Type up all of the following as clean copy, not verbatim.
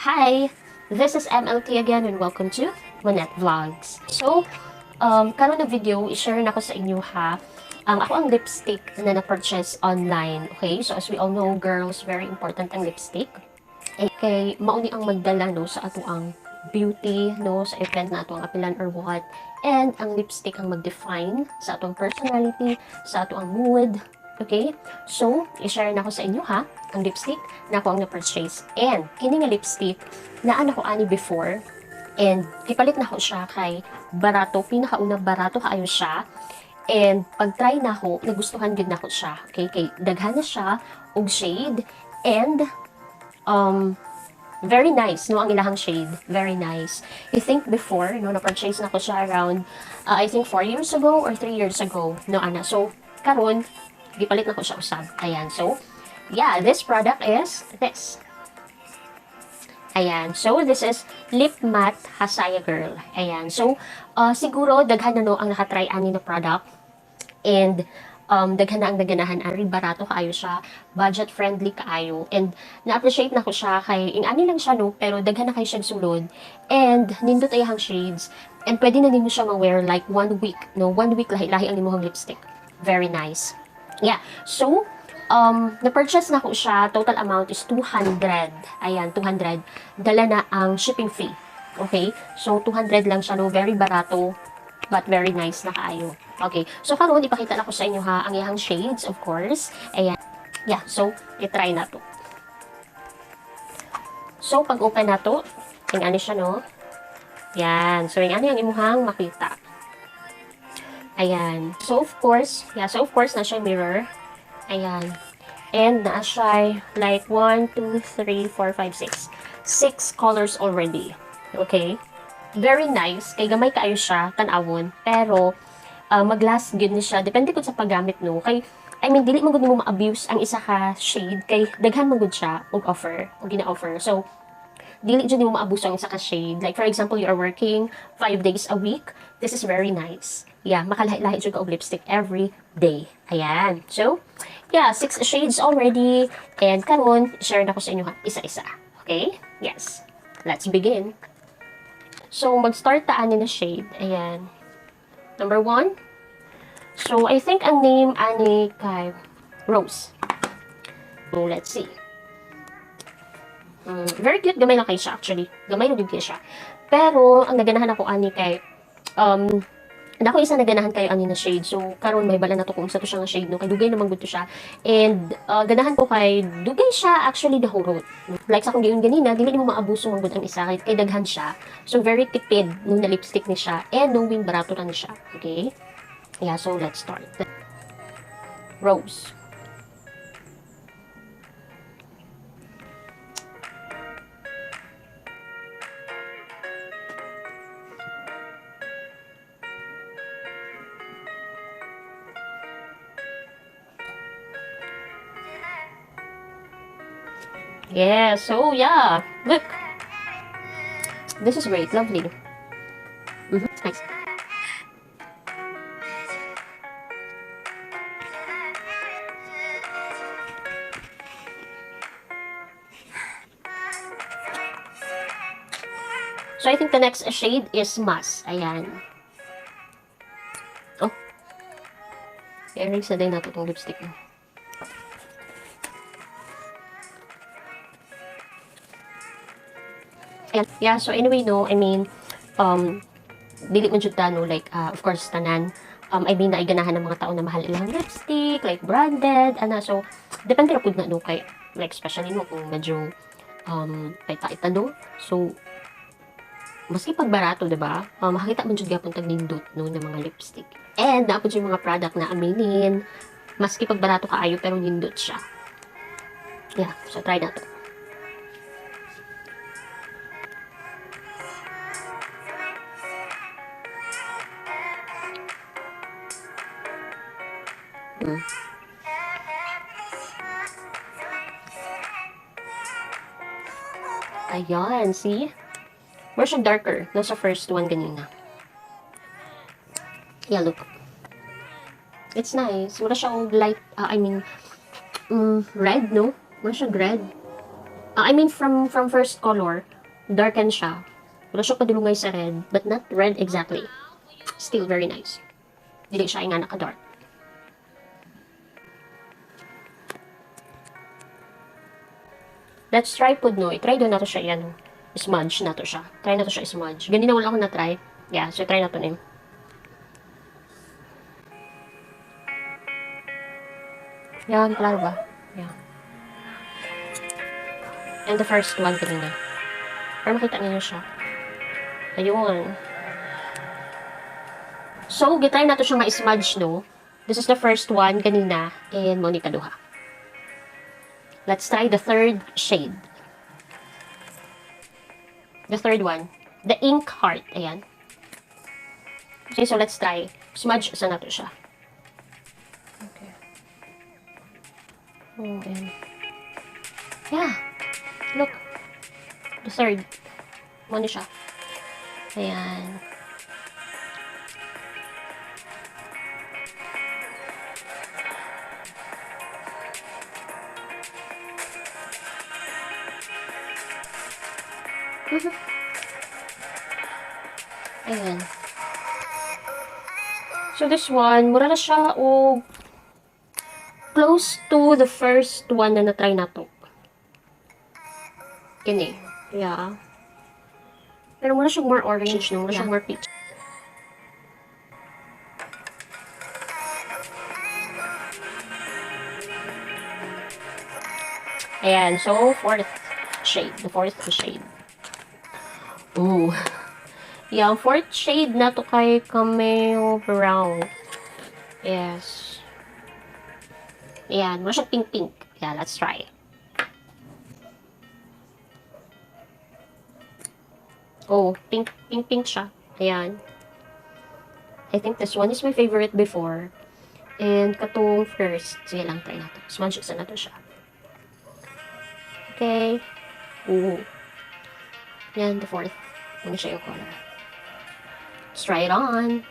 Hi! This is MLT again and welcome to Manette Vlogs. So, karon na video, i-share na ko sa inyo ha. Ako ang lipstick na na-purchase online. Okay? So, as we all know, girls, very important ang lipstick. Kay mauni ang magdala no, sa ato ang beauty, no, sa event na ato ang apilan or what. And ang lipstick ang mag-define sa atong personality, sa ato ang mood. Okay? So, i-share na ko sa inyo ha, ang lipstick na ako ang na-purchase. And, kini nga lipstick, naan ako ani before. And, ipalit na ko siya kay barato. Pinakauna barato kaayo siya. And, pag-try na ko, nagustuhan gid na ko siya. Okay? Kay, daghan na siya, og shade. And, very nice, no, ang ilahang shade. Very nice. I think before, no, na-purchase na ko siya around, I think 4 years ago or 3 years ago, no, ana. So, karon gipalit na ko siya usab. Ayan. So, yeah, this product is this. Ayan. So, this is Lip Matte Bisaya Girl. Ayan. So, siguro, daghan na no ang nakatry ani na product. And, daghan na ang naganahan. Ari, barato kaayo siya. Budget-friendly kaayo. And, na-appreciate na ko siya kay, ani lang siya no, pero daghan na kayo siya sulod. And, nindot ayahang shades. And, pwede na din mo siya ma-wear like 1 week. No, 1 week lahi-lahi ang imuhang lipstick. Very nice. Yeah. So, na-purchase na ko siya. Total amount is 200. Ayan, 200. Dala na ang shipping fee. Okay? So, 200 lang siya, no? Very barato, but very nice na kaayo. Okay. So, karon ipakita na ko sa inyo ha, ang iyang shades, of course. Ayan. Yeah. So, i-try na to. So, pag-open na to, yung ano siya, no? Yan. So, yung ano yung imuhang makita. Ayan. So, of course, na siya mirror. Ayan. And, na siya, like, 1, 2, 3, 4, 5, 6. 6 colors already. Okay? Very nice. Kay gamay kaayo siya, tanawon. Pero, mag-last good ni siya. Depende ko sa paggamit, no? Kay, I mean, dili mo gud mo ma-abuse ang isa ka shade. Kay, daghan mo gud siya, og offer, og gina-offer. So, dili dyan mo maabuso ang isa ka shade. Like, for example, you are working 5 days a week. This is very nice. Yeah, makalahi-lahi dyan ka og lipstick every day. Ayan. So, yeah, 6 shades already. And karon, share na ko sa inyo isa-isa. Okay? Yes. Let's begin. So, mag-start taan na shade. Ayan. Number 1. So, I think ang name ani kay Rose. So, let's see. Very cute. Gamay lang kayo siya, actually. Gamay lang din kayo siya. Pero, ang naganahan ako ani kay, ako isa naganahan kayo ani na shade. So, karon may bala na to kung sa to siya nga shade, no? Kay dugay naman gud to siya. And, ganahan ko kay, dugay siya actually the whole road. Like sa akong giyon ganina, dili mo maabuso ang gud ang isa, kay daghan siya. So, very tipid nung na lipstick ni siya. And, knowing barato na ni siya. Okay? Yeah, so let's start. Rose. Yeah, so yeah, look. This is great, lovely. Nice. So I think the next shade is Mas. Ayan. Oh. I-erase na din natin itong lipstick mo. Ayan. Yeah, so anyway, no, I mean, dili man jud no, like, of course, tanan. I mean, naiganahan ng mga tao na mahal ilang lipstick, like branded, ana. So, depende ra pud na, no, kay, like, especially, no, kung medyo, paita-ita, no. So, maski pag barato, diba? Makakita man jud gyapon tag nindot, no, ng mga lipstick. And, naapod yung mga product na aminin, maski pag barato kaayo, pero nindot siya. Yeah, so try na to. Ayan, see? More siya darker. Nasa first one ganina. Yeah, look. It's nice. Wala siya light, I mean, red, no? More siya red. I mean, from first color, darken siya. Wala siya padulungay sa red, but not red exactly. Still very nice. Dili siya nga naka-dark. Let's try pud no. I-try doon nato siya yan. Smudge na to siya. Try na to siya smudge. Ganyan na wala akong na-try. Yeah, so try na to na. Yan, klaro ba? Yeah. And the first one kanina. Para makita niyo siya. Ayun. So, gitry na to siya nga smudge no. This is the first one kanina. And mo ni kaduha. Let's try the third shade. The third one. The ink heart. Ayan. Okay, so let's try. Smudge sa nato siya. Okay. Oh, and yeah. Look. The third. Ano siya? Ayan. Ayan. So this one, mura na siya o close to the first one na na-try na to. Kini. Yeah. Pero mura siya more orange, no? Mura siya more peach. Ayan. So, fourth shade. The fourth shade. Ooh. Yeah, fourth shade na to kay camel brown. Yes. Ayan. Mura siya pink-pink. Yeah, let's try. Oh, pink siya. Ayan. I think this one is my favorite before. And katong first. Sige lang, try natin. Smudge sa nato siya. Okay. Ooh. Yan, the fourth. Ano siya yung color. Let's try it on.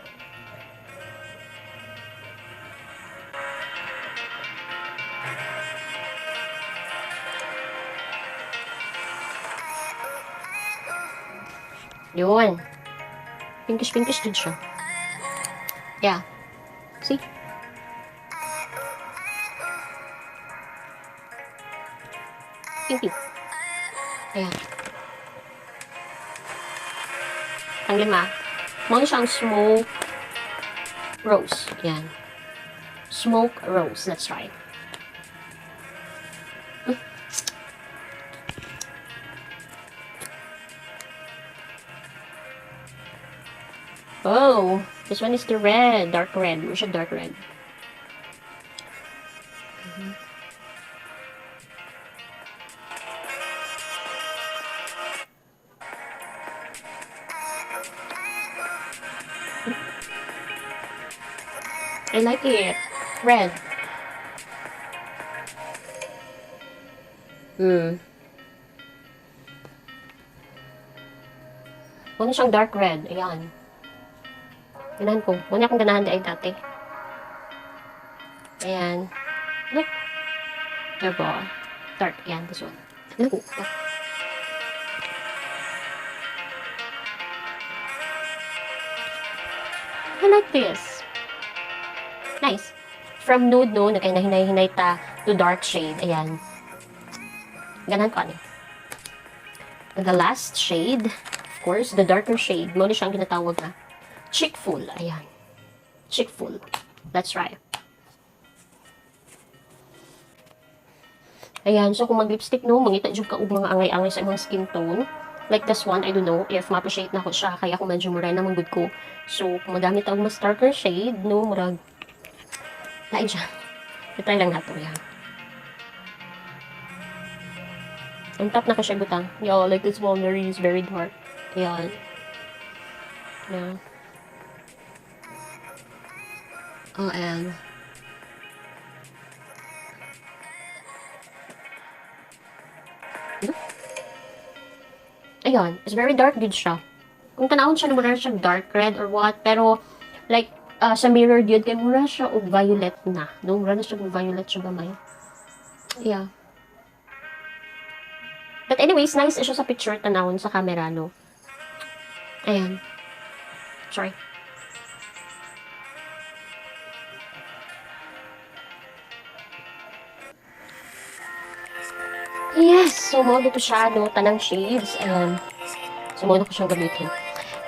Yun. Pinkish din siya. Yeah. See? Pink. Ayan. Ang lima. Muna siyang smoke rose. Ayan. Smoke rose. Let's try. Oh, this one is the red, dark red. We should dark red. I like it. Red. Muna siyang dark red. Ayan. Ganahan ko. Muna akong ganahan di ay dati. Ayan. Look. Diba? Dark. Ayan, this one. Look. I like this. Nice. From nude, no, nagkinahinay-hinay ta to dark shade. Ayan. Ganahan ko ano. And the last shade, of course, the darker shade. Muna siyang ginatawag na Chick-ful. Ayan. Chick-ful. Let's try. Ayan. So, kung mag-lipstick, no, mangita dyan ka mga angay-angay sa imong skin tone. Like this one, I don't know if ma-appreciate na ko siya. Kaya kung medyo mura na manggod ko. So, kung magamit ako mas darker shade, no, murag. Lain siya. I-try lang nato. Ayan. On top na ka siya butang. Yo, like this one, is very dark. Ayan. Yeah. Oh, and ayun, it's very dark din siya. Kung tanawon siya, mura siya dark red or what, pero like sa mirror yun, kaya mura siya o violet na. No, mura na siya o violet siya gamay. Yeah. But anyways, nice siya sa picture tanawon sa camera, no? Ayan. Sorry. Yes! So, mo dito siya, no? Tanang shades. Ayan. So, mo ko siyang gamitin.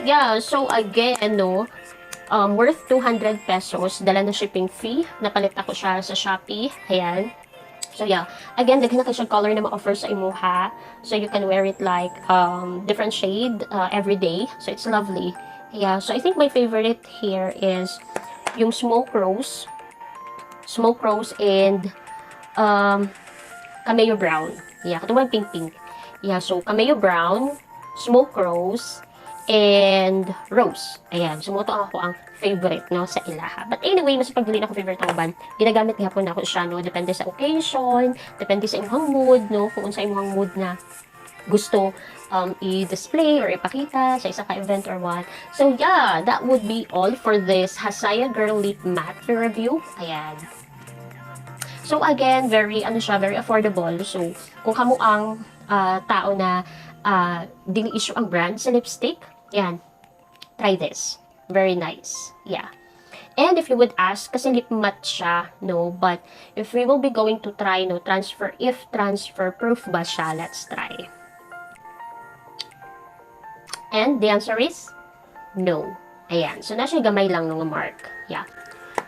Yeah, so again, no? Worth 200 pesos. Dala na shipping fee. Napalit ako siya sa Shopee. Ayan. So yeah, again, daghan na kayo color na ma-offer sa imuha. So you can wear it like different shade every day. So it's lovely. Yeah, so I think my favorite here is yung smoke rose. Smoke rose and cameo brown. Yeah, katulad pink-pink. Yeah, so cameo brown, smoke rose, and rose. Ayan, sumuto ako ang favorite, no, sa ilaha. But anyway, mas pagdili na ko favorite ang uban, ginagamit gihapon ako siya, no, depende sa occasion, depende sa imong mood, no, kung unsa imong mood na gusto i-display or ipakita sa isa ka event or what. So yeah, that would be all for this Bisaya Girl Lip Matte review. Ayan. So again, very very affordable. So kung kamo ang tao na dili issue ang brand sa lipstick, yan, try this. Very nice. Yeah. And if you would ask, kasi lip matte siya, no, but if we will be going to try, no, transfer proof ba siya, let's try. And the answer is no. Ayan. So, nasa gamay lang ng mark. Yeah.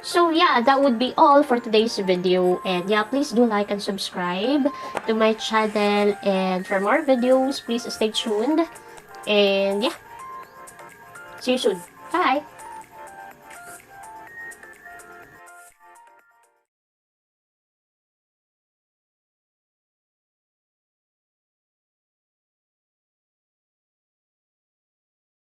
So, yeah, that would be all for today's video. And yeah, please do like and subscribe to my channel. And for more videos, please stay tuned. And yeah, see you soon. Bye!